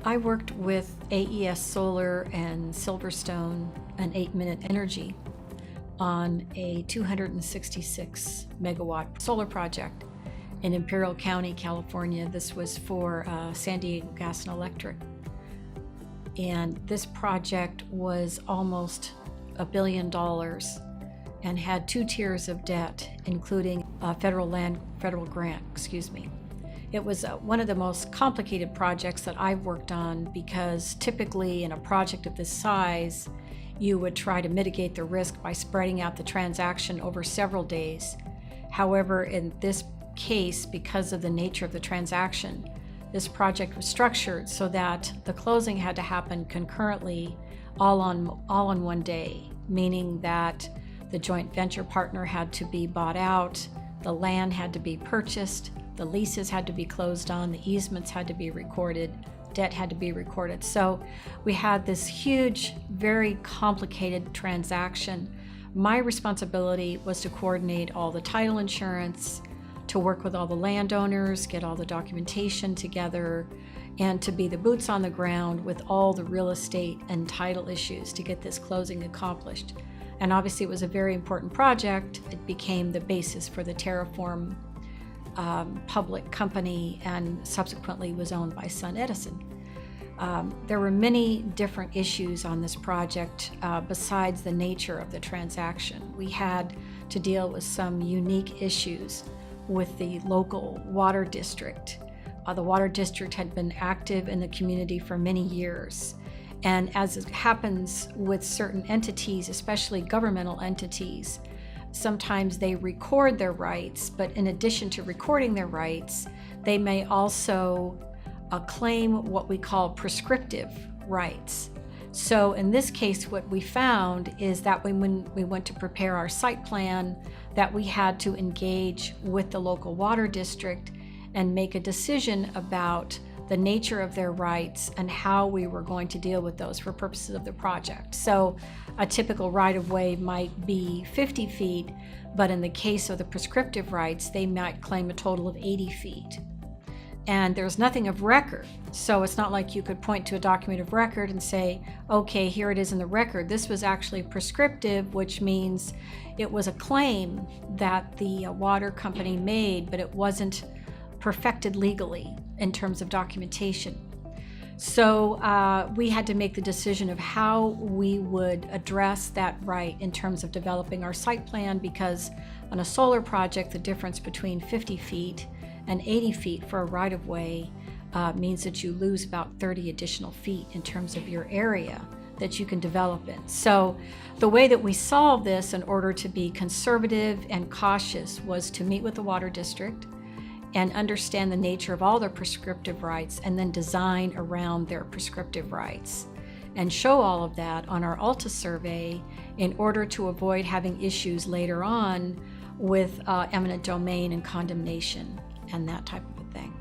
I worked with AES Solar and Silverstone and 8-Minute Energy on a 266 megawatt solar project in Imperial County, California. This was for San Diego Gas and Electric. And this project was almost $1 billion and had 2 tiers of debt, including a federal grant. It was one of the most complicated projects that I've worked on, because typically in a project of this size, you would try to mitigate the risk by spreading out the transaction over several days. However, in this case, because of the nature of the transaction, this project was structured so that the closing had to happen concurrently, all on one day, meaning that the joint venture partner had to be bought out, the land had to be purchased, the leases had to be closed on, the easements had to be recorded, debt had to be recorded. So we had this huge, very complicated transaction. My responsibility was to coordinate all the title insurance, to work with all the landowners, get all the documentation together, and to be the boots on the ground with all the real estate and title issues to get this closing accomplished. And obviously it was a very important project. It became the basis for the TerraForm public company, and subsequently was owned by SunEdison. There were many different issues on this project besides the nature of the transaction. We had to deal with some unique issues with the local water district. The water district had been active in the community for many years. And as it happens with certain entities, especially governmental entities, sometimes they record their rights, but in addition to recording their rights, they may also claim what we call prescriptive rights. So in this case, what we found is that when we went to prepare our site plan, that we had to engage with the local water district and make a decision about the nature of their rights and how we were going to deal with those for purposes of the project. So a typical right-of-way might be 50 feet, but in the case of the prescriptive rights, they might claim a total of 80 feet. And there's nothing of record. So it's not like you could point to a document of record and say, okay, here it is in the record. This was actually prescriptive, which means it was a claim that the water company made, but it wasn't perfected legally in terms of documentation. So we had to make the decision of how we would address that right in terms of developing our site plan, because on a solar project, the difference between 50 feet and 80 feet for a right-of-way means that you lose about 30 additional feet in terms of your area that you can develop in. So the way that we solved this in order to be conservative and cautious was to meet with the water district and understand the nature of all their prescriptive rights, and then design around their prescriptive rights, and show all of that on our ALTA survey in order to avoid having issues later on with eminent domain and condemnation and that type of a thing.